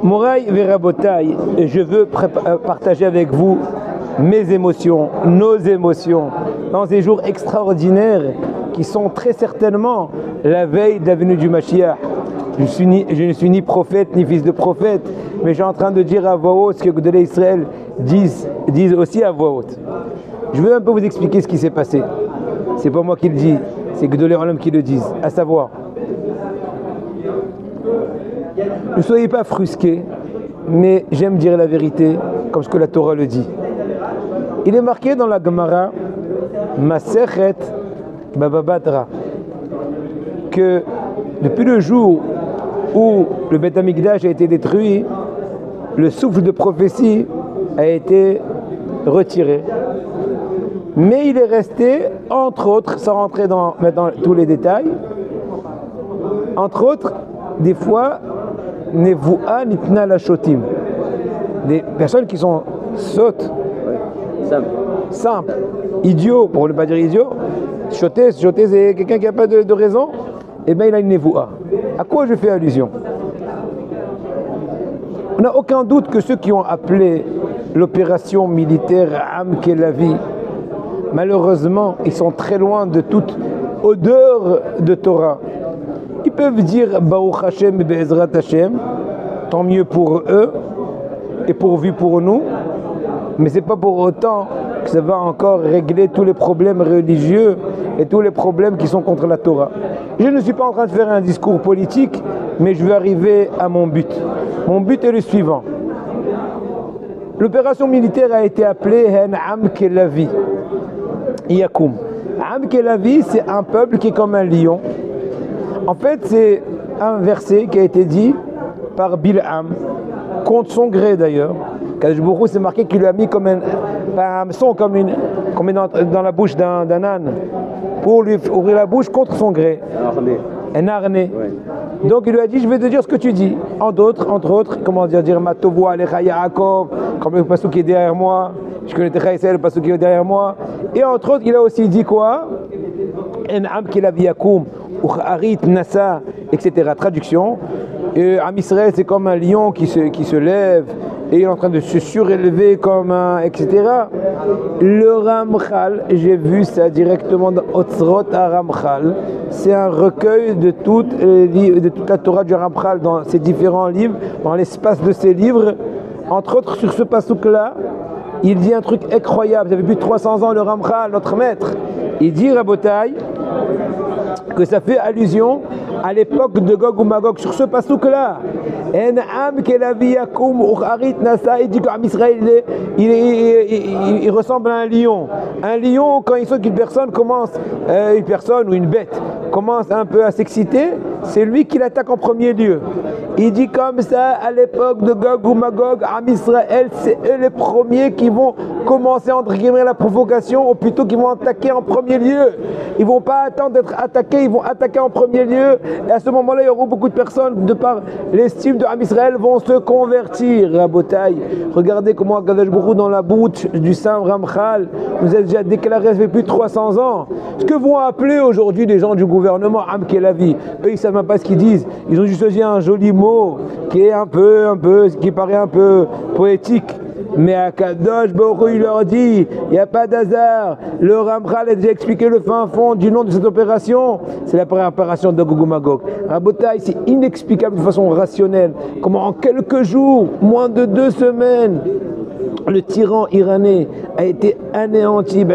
Moraï Verabotaï, je veux partager avec vous mes émotions, nos émotions, dans ces jours extraordinaires qui sont très certainement la veille de la venue du Mashiach. Je ne suis ni prophète ni fils de prophète, mais je suis en train de dire à voix haute ce que Gdolei Israël disent aussi à voix haute. Je veux un peu vous expliquer ce qui s'est passé. C'est pas moi qui le dis, c'est Gdolei Olam qui le disent, à savoir, ne soyez pas frusqués, mais j'aime dire la vérité comme ce que la Torah le dit. Il est marqué dans la Gemara Masechet Baba Batra que depuis le jour où le Beth Amikdash a été détruit, le souffle de prophétie a été retiré. Mais il est resté, entre autres, sans rentrer dans maintenant tous les détails, entre autres, des fois, Nevoua Nitna Lashotim. Des personnes qui sont sottes, simples, idiots, pour ne pas dire idiots. Choté, c'est quelqu'un qui n'a pas de raison, et bien il a une Nevoua. À quoi je fais allusion? On n'a aucun doute que ceux qui ont appelé l'opération militaire Am Kelavi, malheureusement, ils sont très loin de toute odeur de Torah. Ils peuvent dire Baruch Hashem et Be'ezrat Hashem, tant mieux pour eux et pourvu pour nous, mais ce n'est pas pour autant que ça va encore régler tous les problèmes religieux et tous les problèmes qui sont contre la Torah. Je ne suis pas en train de faire un discours politique, mais je veux arriver à mon but. Mon but est le suivant. L'opération militaire a été appelée Am Kelavi. Yakoum. Am Kelavi, c'est un peuple qui est comme un lion. En fait, c'est un verset qui a été dit par Bil'am, contre son gré d'ailleurs. Kadosh Baruch Hu, c'est marqué qu'il lui a mis comme un hameçon, comme dans la bouche d'un âne, pour lui ouvrir la bouche contre son gré. Un harnais. Ouais. Donc il lui a dit, je vais te dire ce que tu dis. Entre autres, comment dire Matovo Alecha Yaakov, comme le passage qui est derrière moi, je connais Techaïsel, le passage qui est derrière moi. Et entre autres, il a aussi dit quoi? En'am Kelavi Yakum, Ucharit Nasa, etc. Traduction. Am Israël, c'est comme un lion qui se lève et il est en train de se surélever comme un, etc. Le Ramchal, j'ai vu ça directement dans Otzrot HaRamchal. C'est un recueil de toute la Torah du Ramchal dans ses différents livres, dans l'espace de ses livres. Entre autres, sur ce pasouk-là, il dit un truc incroyable. Vous avez plus de 300 ans, le Ramchal, notre maître. Il dit, Rabotai, que ça fait allusion à l'époque de Gog ou Magog. Sur ce pasouk-là, En'am Kelavi Yakum Ucharit Nasa, il dit qu'Am Israël, il ressemble à un lion. Un lion, quand il sent qu'une personne commence, une personne ou une bête commence un peu à s'exciter, c'est lui qui l'attaque en premier lieu. Il dit comme ça, à l'époque de Gog ou Magog, Am Israël, c'est eux les premiers qui vont commencer entre guillemets la provocation, ou plutôt qui vont attaquer en premier lieu. Ils ne vont pas attendre d'être attaqués, ils vont attaquer en premier lieu. Et à ce moment-là, il y aura beaucoup de personnes, de par l'estime de Am Israël, vont se convertir. Rabotai, regardez comment Kadosh Baruch Hu, dans la bouche du Saint Ramchal, nous a déjà déclaré, ça fait plus de 300 ans. Ce que vont appeler aujourd'hui les gens du gouvernement Am Kelavi, eux ils ne savent même pas ce qu'ils disent. Ils ont juste choisi un joli mot qui est qui paraît un peu poétique. Mais à Kadosh Baruch Hu, il leur dit, il n'y a pas d'hasard. Le Ramchal a déjà expliqué le fin fond du nom de cette opération. C'est la première opération de Gog ou Magog. Rabotai, c'est inexplicable de façon rationnelle. Comment en quelques jours, moins de 2 semaines, le tyran iranais a été anéanti.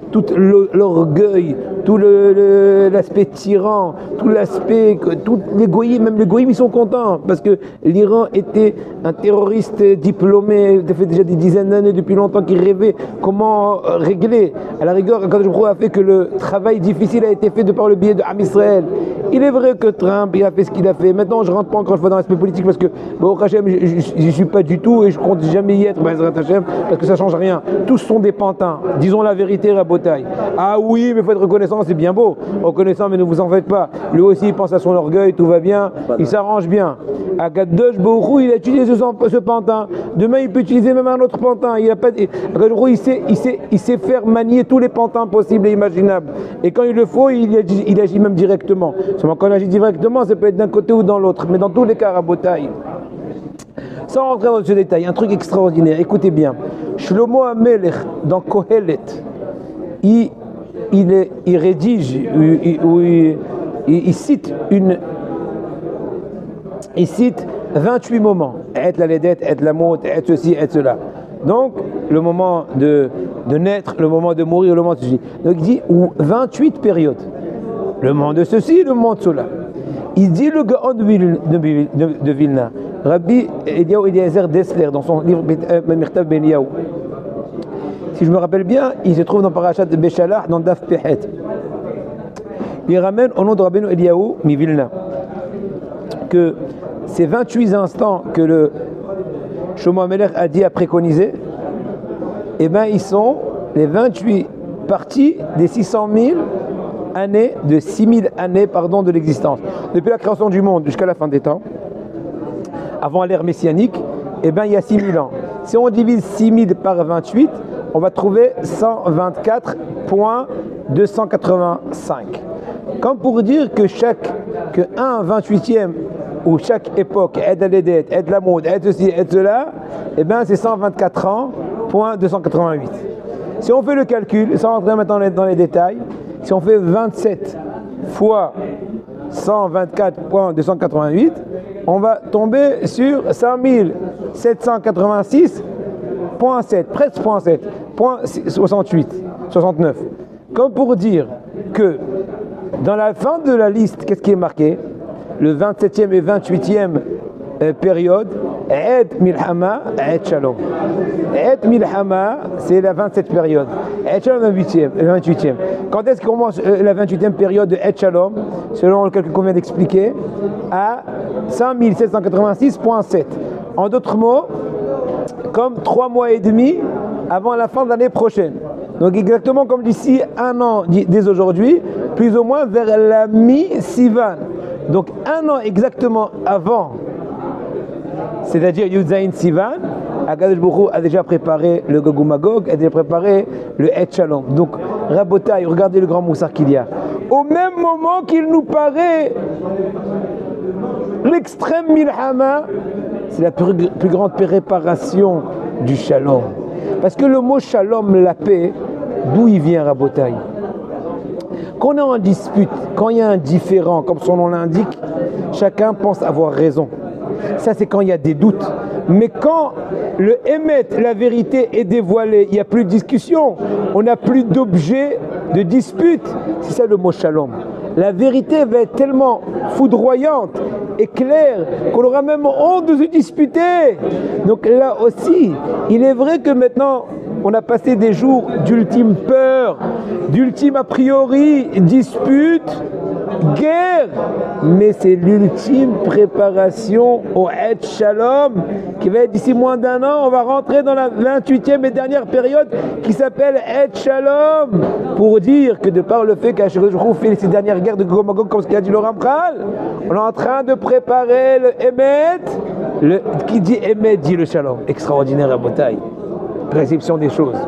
Tout l'orgueil, tout l'aspect tyran, tout l'aspect, tout les goïms, même les goïms ils sont contents parce que l'Iran était un terroriste diplômé, ça fait déjà des dizaines d'années, depuis longtemps qu'il rêvait comment régler. À la rigueur, quand je crois a fait que le travail difficile a été fait de par le biais de Am Israël. Il est vrai que Trump il a fait ce qu'il a fait. Maintenant je rentre pas encore une fois dans l'aspect politique parce que bon, Hachem, j'y suis pas du tout et je compte jamais y être, parce que ça change rien. Tous sont des pantins. Disons la vérité, Rabot. Rabotai. Ah oui, mais il faut être reconnaissant, c'est bien beau. Reconnaissant, mais ne vous en faites pas. Lui aussi, il pense à son orgueil, tout va bien, il s'arrange bien. Akadosh Baruch Hu, il a utilisé ce pantin. Demain, il peut utiliser même un autre pantin. Il a pas, Akadosh Baruch Hu, il sait faire manier tous les pantins possibles et imaginables. Et quand il le faut, il agit même directement. Seulement quand il agit directement, ça peut être d'un côté ou dans l'autre. Mais dans tous les cas, Rabotai. Sans rentrer dans ce détail, un truc extraordinaire, écoutez bien. Shlomo HaMelech, dans Kohelet, il rédige, il cite 28 moments. Et la ledette, et la mot, et ceci, et cela. Donc, le moment de naître, le moment de mourir, le moment de ceci. Donc, il dit 28 périodes. Le moment de ceci, le moment de cela. Il dit le Gaon de Vilna, Rabbi Eliyahu Eliezer Dessler, dans son livre Mirtav Ben Eliyahu. Si je me rappelle bien, il se trouve dans Parashat de Béchalah, dans Daf Pehet. Il ramène au nom de Rabbeinu Eliyahu mi Vilna que ces 28 instants que le Shlomo HaMelech a dit à préconiser, eh bien, ils sont les 28 parties des 600 000 années, de 6000 années, de l'existence. Depuis la création du monde jusqu'à la fin des temps, avant l'ère messianique, eh bien, il y a 6000 ans. Si on divise 6000 par 28, on va trouver 124,285. Comme pour dire que un 28e ou chaque époque, aide à l'aider, aide la mode, aide ceci, aide cela, eh bien, c'est 124 ans, point 288. Si on fait le calcul, sans rentrer maintenant dans les détails, si on fait 27 fois 124,288, on va tomber sur 5786,7, presque 0,7, 69. Comme pour dire que dans la fin de la liste, qu'est-ce qui est marqué? Le 27e et 28e période, Eid Milhama, Eid Shalom. Eid Milhama, c'est la 27e période. Eid Shalom, 28e. Quand est-ce qu'on commence la 28e période de Eid Shalom, selon le calcul qu'on vient d'expliquer, à 5786,7. En d'autres mots, comme 3 mois et demi avant la fin de l'année prochaine. Donc exactement comme d'ici un an, dès aujourd'hui, plus ou moins vers la mi-Sivan. Donc un an exactement avant, c'est-à-dire Yudzaïn Sivan, Akadosh Baruch Hu a déjà préparé le Gog Magog, a déjà préparé le Eid Shalom. Donc Rabotai, regardez le grand moussard qu'il y a. Au même moment qu'il nous paraît l'extrême Milhama, c'est la plus grande préparation du Shalom. Parce que le mot Shalom, la paix, d'où il vient, Rabotai? Quand on est en dispute, quand il y a un différend, comme son nom l'indique, chacun pense avoir raison. Ça, c'est quand il y a des doutes. Mais quand le émet, la vérité est dévoilée, il n'y a plus de discussion, on n'a plus d'objet de dispute. C'est ça le mot Shalom. La vérité va être tellement foudroyante et claire qu'on aura même honte de se disputer. Donc là aussi, il est vrai que maintenant, on a passé des jours d'ultime peur, d'ultime a priori, dispute, guerre. Mais c'est l'ultime préparation au Eid Shalom qui va être d'ici moins d'un an. On va rentrer dans la 28e et dernière période qui s'appelle Eid Shalom. Pour dire que de par le fait qu'Hashem fait ces dernières guerres de Gog Magog, comme ce qu'a dit le Ramchal, on est en train de préparer le Emet. Qui dit Emet dit le Shalom. Extraordinaire à Botaï. Réception des choses.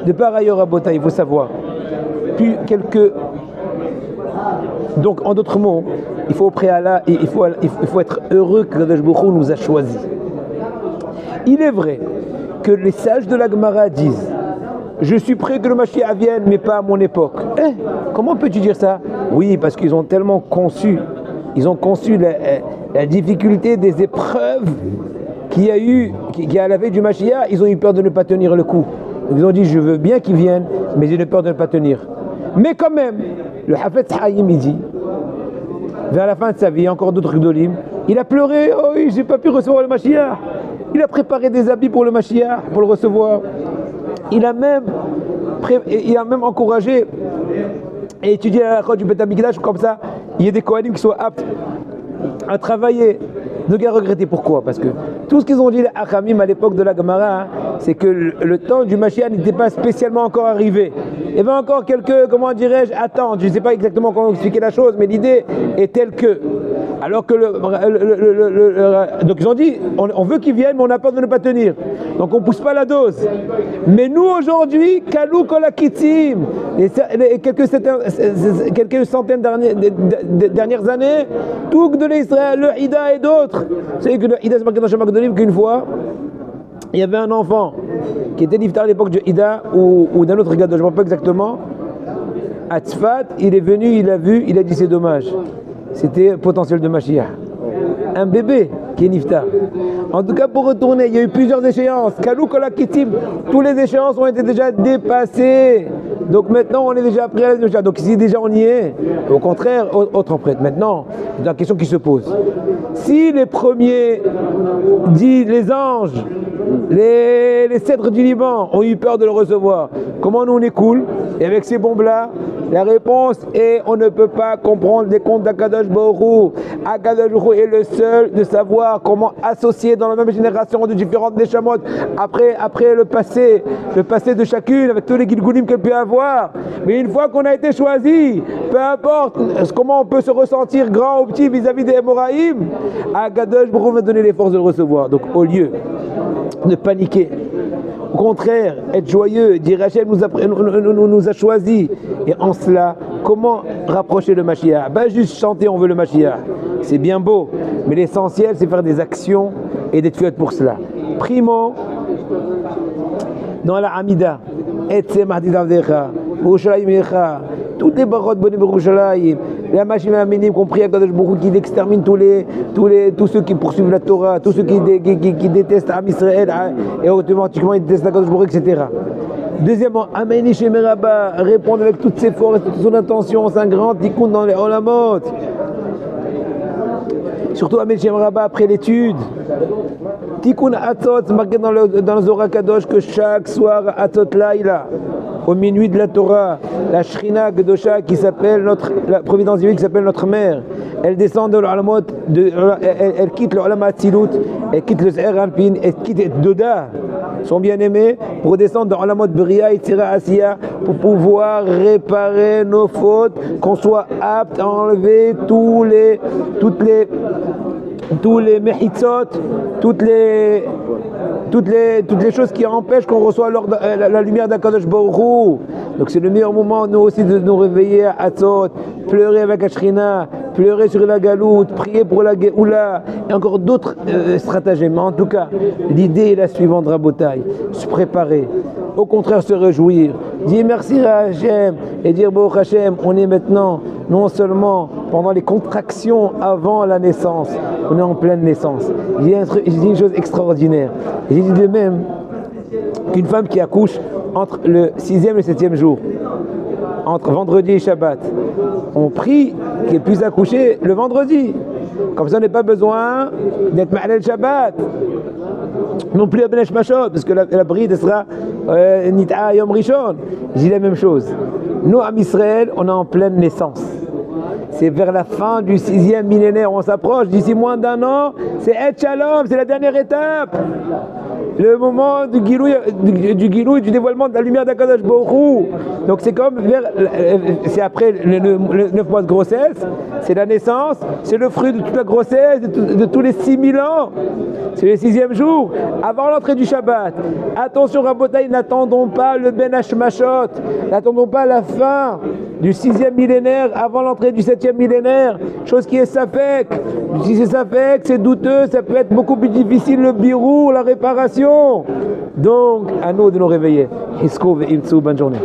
De par ailleurs à Botaï, il faut savoir. Puis Donc, en d'autres mots, il faut au préalable, il faut être heureux que Kadosh Baruch Hu nous a choisis. Il est vrai que les sages de la Gemara disent: je suis prêt que le Mashiach vienne, mais pas à mon époque. Comment peux-tu dire ça? Oui, parce qu'ils ont tellement conçu, la difficulté des épreuves qu'il y a eu, qui à la veille du Mashiach, ils ont eu peur de ne pas tenir le coup. Donc, ils ont dit: je veux bien qu'il vienne, mais j'ai peur de ne pas tenir. Mais quand même, le Hafetz Haïm, il dit, vers la fin de sa vie, encore d'autres Gdolim, il a pleuré: oh oui, j'ai pas pu recevoir le Mashiach. Il a préparé des habits pour le Mashiach, pour le recevoir. Il a même encouragé et étudié la halakha du Beth Amikdash, comme ça, il y a des Kohanim qui soient aptes à travailler. Donc il a regretté. Pourquoi? Parce que Tout ce qu'ils ont dit les Achamim à l'époque de la Gemara, hein, c'est que le temps du Mashiach n'était pas spécialement encore arrivé. Il y avait encore quelques, comment dirais-je, attentes. Je ne sais pas exactement comment expliquer la chose, mais l'idée est telle que. Alors que donc ils ont dit, on veut qu'ils viennent, mais on a peur de ne pas tenir. Donc on ne pousse pas la dose. Mais nous aujourd'hui, Kalou Kolakitim, quelques centaines dernières années, tout de l'Israël, le Ida et d'autres. Vous savez que le Ida, c'est marqué dans Shema Gedolim qu'une fois, il y avait un enfant qui était niftar à l'époque du Ida ou d'un autre Gadol, je ne me rappelle pas exactement. À Tzfat, il est venu, il a vu, il a dit c'est dommage. C'était potentiel de Mashiach. Un bébé qui est niftar. En tout cas, pour retourner, il y a eu plusieurs échéances. Kalou Kolakitim, toutes les échéances ont été déjà dépassées. Donc maintenant, on est déjà prêt à la Mashiach. Donc si déjà on y est, au contraire, autre prêtre. Maintenant, la question qui se pose. Si les premiers, dit les anges, les cèdres du Liban ont eu peur de le recevoir, comment nous on est cool? Et avec ces bombes-là, la réponse est on ne peut pas comprendre les contes d'Akadosh Baruch Hu. Akadosh Baruch Hu est le seul de savoir comment associer dans la même génération de différentes neshamot après le passé de chacune avec tous les gilgulim qu'elle peut avoir. Mais une fois qu'on a été choisi, peu importe comment on peut se ressentir grand ou petit vis-à-vis des Hémoraïm, Akadosh Baruch Hu va donner les forces de le recevoir. Donc au lieu de paniquer, au contraire, être joyeux, dire Hachem nous a choisis. Et en cela, comment rapprocher le Mashiach? Ben juste chanter, on veut le Mashiach. C'est bien beau, mais l'essentiel, c'est faire des actions et des tefilot pour cela. Primo, dans la Hamida, Etze Mahdi Davdecha, Yerushalayim Yecha, toutes les barotes bonnes Yerushalayim, la machine à minim compris à Kadosh Baruch Hu qui extermine tous ceux qui poursuivent la Torah, tous ceux qui détestent Am Israël et automatiquement ils détestent la Kadosh Baruch Hu, etc. Deuxièmement, Amen Ishem Meraba, répondre avec toutes ses forces, toute son intention, c'est un grand tikkun dans les Olamot. Surtout Amen Ishem Meraba après l'étude. Tikkun Atzot, marqué dans le Zohar Kadosh que chaque soir Atzot Laïla, au minuit de la Torah, la Shrina Gedosha qui s'appelle la providence divine qui s'appelle notre mère, elle descend de l'Olamot, elle quitte l'Olamot Atzilut, elle quitte le Zeher Anpin, elle quitte Doda, son bien-aimé, pour descendre dans l'Olamot Beria, Yitzira Asiya, pour pouvoir réparer nos fautes, qu'on soit apte à enlever toutes les mehitzot, toutes les choses qui empêchent qu'on reçoit la lumière d'Akadosh Baruch Hu. Donc c'est le meilleur moment nous aussi de nous réveiller à Hatzot, pleurer avec Ashrina, pleurer sur la galoute, prier pour la Géoula et encore d'autres stratagèmes. En tout cas, l'idée est la suivante, Rabotai, se préparer, au contraire se réjouir, dire merci à Hachem et dire Baruch Hashem, on est maintenant non seulement pendant les contractions avant la naissance, on est en pleine naissance. Il dit une chose extraordinaire. Il dit de même qu'une femme qui accouche entre le 6e et le 7e jour, entre vendredi et Shabbat, on prie qu'elle puisse accoucher le vendredi. Comme ça, on n'a pas besoin d'être ma'alel Shabbat. Non plus à Benesh Mashot, parce que la bride sera Nit'a Yom Rishon. Je dis la même chose. Nous, à Israël, on est en pleine naissance. C'est vers la fin du 6e millénaire, on s'approche. D'ici moins d'un an, c'est Et Shalom, c'est la dernière étape. Le moment du Gilou et du dévoilement de la lumière d'Akadosh Baruch Hu. Donc c'est comme c'est après le 9 mois de grossesse, c'est la naissance, c'est le fruit de toute la grossesse, de tous les 6000 ans. C'est le 6e jour, avant l'entrée du Shabbat. Attention Rabotai, n'attendons pas le Ben Hashmashot, n'attendons pas la fin du 6e millénaire avant l'entrée du 7e millénaire, chose qui est safek. Si c'est safek, c'est douteux, ça peut être beaucoup plus difficile le birou, la réparation. Donc, à nous de nous réveiller. Hisko ve'imtsu, bonne journée.